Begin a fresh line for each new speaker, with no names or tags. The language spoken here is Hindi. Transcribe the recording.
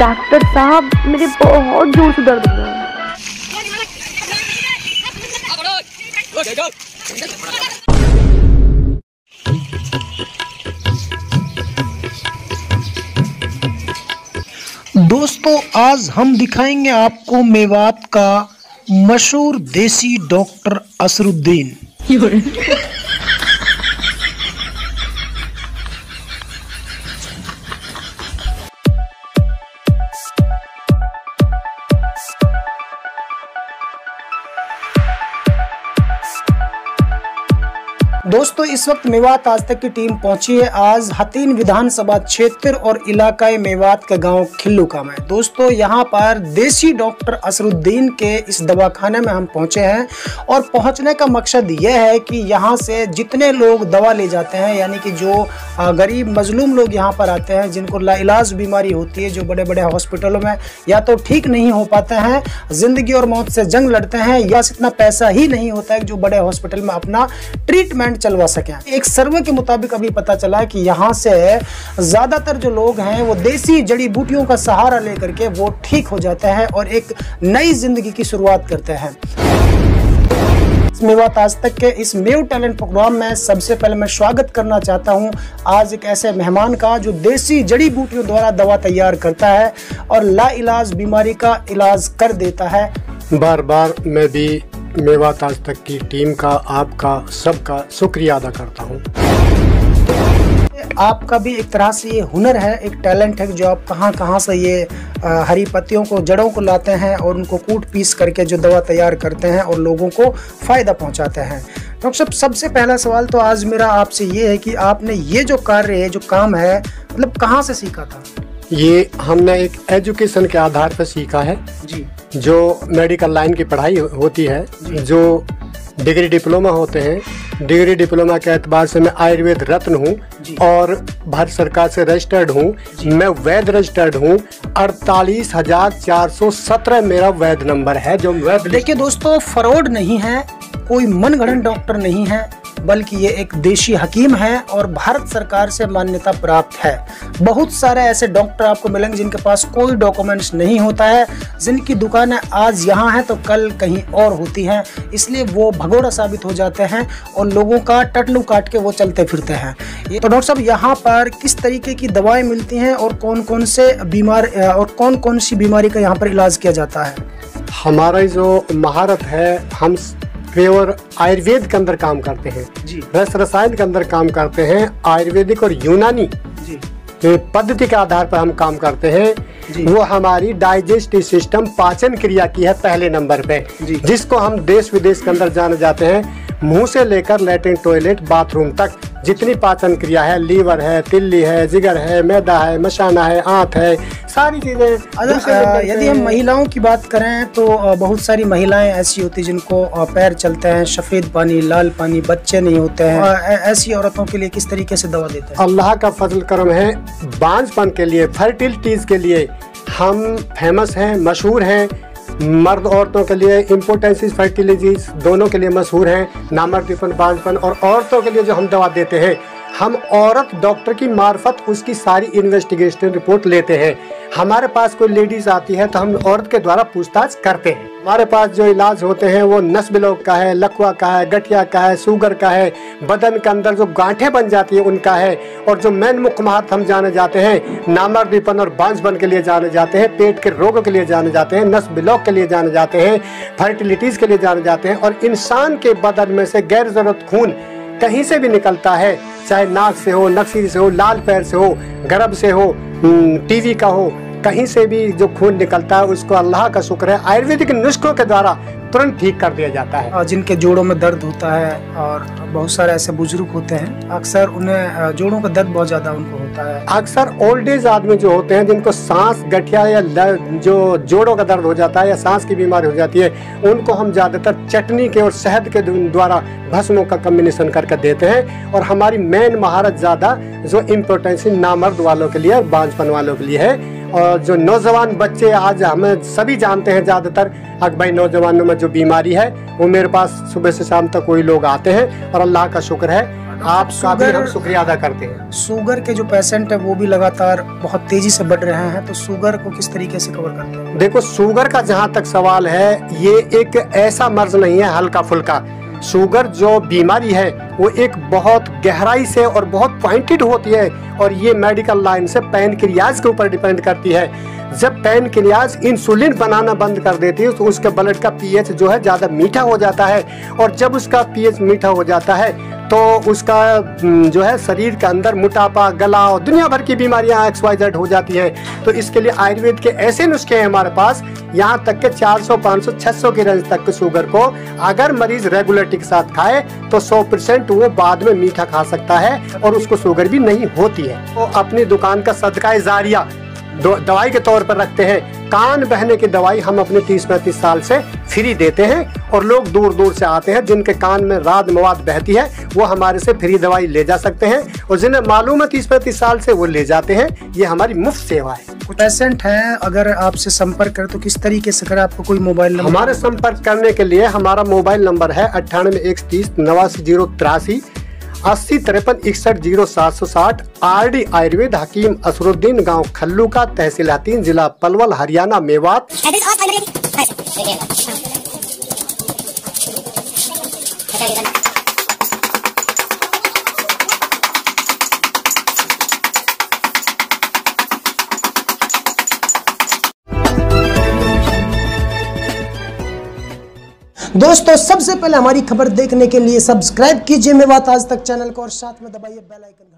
डॉक्टर साहब, मेरे बहुत जोर से दर्द हो रहा है।
दोस्तों, आज हम दिखाएंगे आपको मेवात का मशहूर देसी डॉक्टर असरुद्दीन। दोस्तों, इस वक्त मेवात आज तक की टीम पहुंची है आज हतीन विधानसभा क्षेत्र और इलाकाई मेवात के गांव खिल्लूका में। दोस्तों, यहां पर देसी डॉक्टर असरुद्दीन के इस दवाखाने में हम पहुंचे हैं और पहुंचने का मकसद यह है कि यहां से जितने लोग दवा ले जाते हैं, यानी कि जो गरीब मजलूम लोग यहां पर आते हैं, जिनको लाइलाज बीमारी होती है, जो बड़े बड़े हॉस्पिटलों में या तो ठीक नहीं हो पाते हैं, जिंदगी और मौत से जंग लड़ते हैं, या इतना पैसा ही नहीं होता है कि जो बड़े हॉस्पिटल में अपना ट्रीटमेंट चलवा सकें। एक सर्वे के मुताबिक अभी पता चला है कि यहाँ से ज्यादातर जो लोग हैं वो देसी जड़ी बूटियों का सहारा लेकर के वो ठीक हो जाते हैं और एक नई जिंदगी की शुरुआत करते हैं। मेवात आज तक के इस मेव टैलेंट प्रोग्राम में सबसे पहले मैं स्वागत करना चाहता हूं आज एक ऐसे मेहमान का जो देसी जड़ी बूटियों द्वारा दवा तैयार करता है और लाइलाज बीमारी का इलाज कर देता है।
बार बार मैं भी मेवात आज तक की टीम का, आपका, सबका शुक्रिया अदा करता हूँ।
आपका भी एक तरह से ये हुनर है, एक टैलेंट है जो आप कहाँ से ये हरी पत्तियों को, जड़ों को लाते हैं और उनको कूट पीस करके जो दवा तैयार करते हैं और लोगों को फ़ायदा पहुंचाते हैं। डॉक्टर साहब, सबसे पहला सवाल तो आज मेरा आपसे ये है कि आपने ये जो कार्य है, जो काम है, मतलब कहाँ से सीखा था?
ये हमने एक एजुकेशन के आधार पर सीखा है
जी।
जो मेडिकल लाइन की पढ़ाई होती है, जो डिग्री डिप्लोमा होते हैं, डिग्री डिप्लोमा के एतबार से मैं आयुर्वेद रत्न हूँ और भारत सरकार से रजिस्टर्ड हूँ। मैं वैध रजिस्टर्ड हूँ। 48,417 मेरा वैध नंबर है जो वैध।
देखिए दोस्तों, फ्रॉड नहीं है, कोई मनगढ़ंत डॉक्टर नहीं है, बल्कि ये एक देशी हकीम है और भारत सरकार से मान्यता प्राप्त है। बहुत सारे ऐसे डॉक्टर आपको मिलेंगे जिनके पास कोई डॉक्यूमेंट्स नहीं होता है, जिनकी दुकानें आज यहाँ हैं तो कल कहीं और होती हैं, इसलिए वो भगोड़ा साबित हो जाते हैं और लोगों का टटलू काट के वो चलते फिरते हैं। तो डॉक्टर साहब, यहाँ पर किस तरीके की दवाएं मिलती हैं और कौन कौन सी बीमारी का यहाँ पर इलाज किया जाता है?
हमारा जो महारत है, हम प्योर आयुर्वेद के अंदर काम करते हैं जी। रस रसायन के अंदर काम करते हैं। आयुर्वेदिक और यूनानी जी पद्धति के आधार पर हम काम करते हैं जी। वो हमारी डाइजेस्टिव सिस्टम, पाचन क्रिया की है पहले नंबर पे, जिसको हम देश विदेश के अंदर जाने जाते हैं। मुंह से लेकर लैट्रिन, टॉयलेट, बाथरूम तक जितनी पाचन क्रिया है, लीवर है, तिल्ली है, जिगर है, मैदा है, मशाना है, आंत है, सारी चीजें।
यदि हम महिलाओं की बात करें तो बहुत सारी महिलाएं ऐसी होती जिनको पैर चलते हैं, सफेद पानी, लाल पानी, बच्चे नहीं होते हैं, ऐसी औरतों के लिए किस तरीके से दवा देते हैं?
अल्लाह का फजल करम है, बांझपन के लिए, फर्टिलिटीज के लिए हम फेमस हैं, मशहूर हैं। मर्द औरतों के लिए इम्पोर्टेंसिस, फर्टिलिटीज दोनों के लिए मशहूर हैं। नामर्दीपन, बांझपन, और औरतों के लिए जो हम दवा देते हैं, हम औरत डॉक्टर की मार्फत उसकी सारी इन्वेस्टिगेशन रिपोर्ट लेते हैं। हमारे पास कोई लेडीज आती है तो हम औरत के द्वारा पूछताछ करते हैं। हमारे पास जो इलाज होते हैं वो नस ब्लॉक का है, लकवा का है, गठिया का है, शुगर का है, बदन के अंदर जो गांठें बन जाती है उनका है, और जो मेन मुख्य महत्व हम जाने जाते हैं, नामर्दीपन और बांझपन के लिए जाने जाते हैं, पेट के रोगों के लिए जाने जाते हैं, नस ब्लॉक के लिए जाने जाते हैं, फर्टिलिटीज के लिए जाने जाते हैं। और इंसान के बदन में से गैर जरूरत खून कहीं से भी निकलता है, चाहे नाक से हो, नक्सी से हो, लाल पैर से हो, गर्भ से हो, टीवी का हो, कहीं से भी जो खून निकलता है उसको अल्लाह का शुक्र है आयुर्वेदिक नुस्खों के द्वारा तुरंत ठीक कर दिया जाता है।
जिनके जोड़ों में दर्द होता है, और बहुत सारे ऐसे बुजुर्ग होते हैं, अक्सर उन्हें जोड़ों का दर्द बहुत ज्यादा उनको होता है।
अक्सर ओल्ड एज आदमी जो होते हैं, जिनको सांस, गठिया या जो जोड़ों का दर्द हो जाता है या सांस की बीमारी हो जाती है, उनको हम ज्यादातर चटनी के और शहद के द्वारा भस्मों का कम्बिनेशन करके देते हैं। और हमारी मेन महारत ज्यादा जो इम्पोर्टेंस नामर्द वालों के लिए और बांझपन वालों के लिए है। और जो नौजवान बच्चे आज हमें सभी जानते हैं, ज्यादातर अगबाई नौजवानों में जो बीमारी है वो मेरे पास सुबह से शाम तक वही लोग आते हैं और अल्लाह का शुक्र है, आपका भी हम शुक्रिया अदा करते हैं।
शुगर के जो पेशेंट है वो भी लगातार बहुत तेजी से बढ़ रहे हैं, तो शुगर को किस तरीके से कवर करते हैं?
देखो, शुगर का जहाँ तक सवाल है, ये एक ऐसा मर्ज नहीं है हल्का फुल्का। शुगर जो बीमारी है वो एक बहुत गहराई से और बहुत पॉइंटेड होती है, और ये मेडिकल लाइन से पैनक्रियाज के ऊपर डिपेंड करती है। जब पैनक्रियाज इंसुलिन बनाना बंद कर देती है तो उसके ब्लड का पीएच जो है ज़्यादा मीठा हो जाता है, और जब उसका पीएच मीठा हो जाता है तो उसका जो है शरीर के अंदर मोटापा, गला और दुनिया भर की बीमारियां XYZ हो जाती हैं। तो इसके लिए आयुर्वेद के ऐसे नुस्खे हैं हमारे पास, यहाँ तक के 400, 500, 600 के रेंज तक के शुगर को अगर मरीज रेगुलरिटी के साथ खाए तो 100% वो बाद में मीठा खा सकता है और उसको शुगर भी नहीं होती है। तो अपनी दुकान का सदका जारिया दवाई के तौर पर रखते हैं। कान बहने की दवाई हम अपने 30-35 साल से फ्री देते हैं, और लोग दूर दूर से आते हैं जिनके कान में राद मवाद बहती है वो हमारे से फ्री दवाई ले जा सकते हैं, और जिन्हें मालूम है 30-35 साल से वो ले जाते हैं। ये हमारी मुफ्त सेवा है।
कुछ पेशेंट हैं अगर आपसे संपर्क करें तो किस तरीके से करें? आपको कोई मोबाइल नंबर?
हमारे संपर्क करने के लिए हमारा मोबाइल नंबर है 98 130 89 083 80 53 61 0760। RD आयुर्वेद, हकीम असरुद्दीन, गांव खल्लू का, तहसील हतीन, जिला पलवल, हरियाणा, मेवात।
दोस्तों, सबसे पहले हमारी खबर देखने के लिए सब्सक्राइब कीजिए मेवात आज तक चैनल को, और साथ में दबाइए बेल आइकन।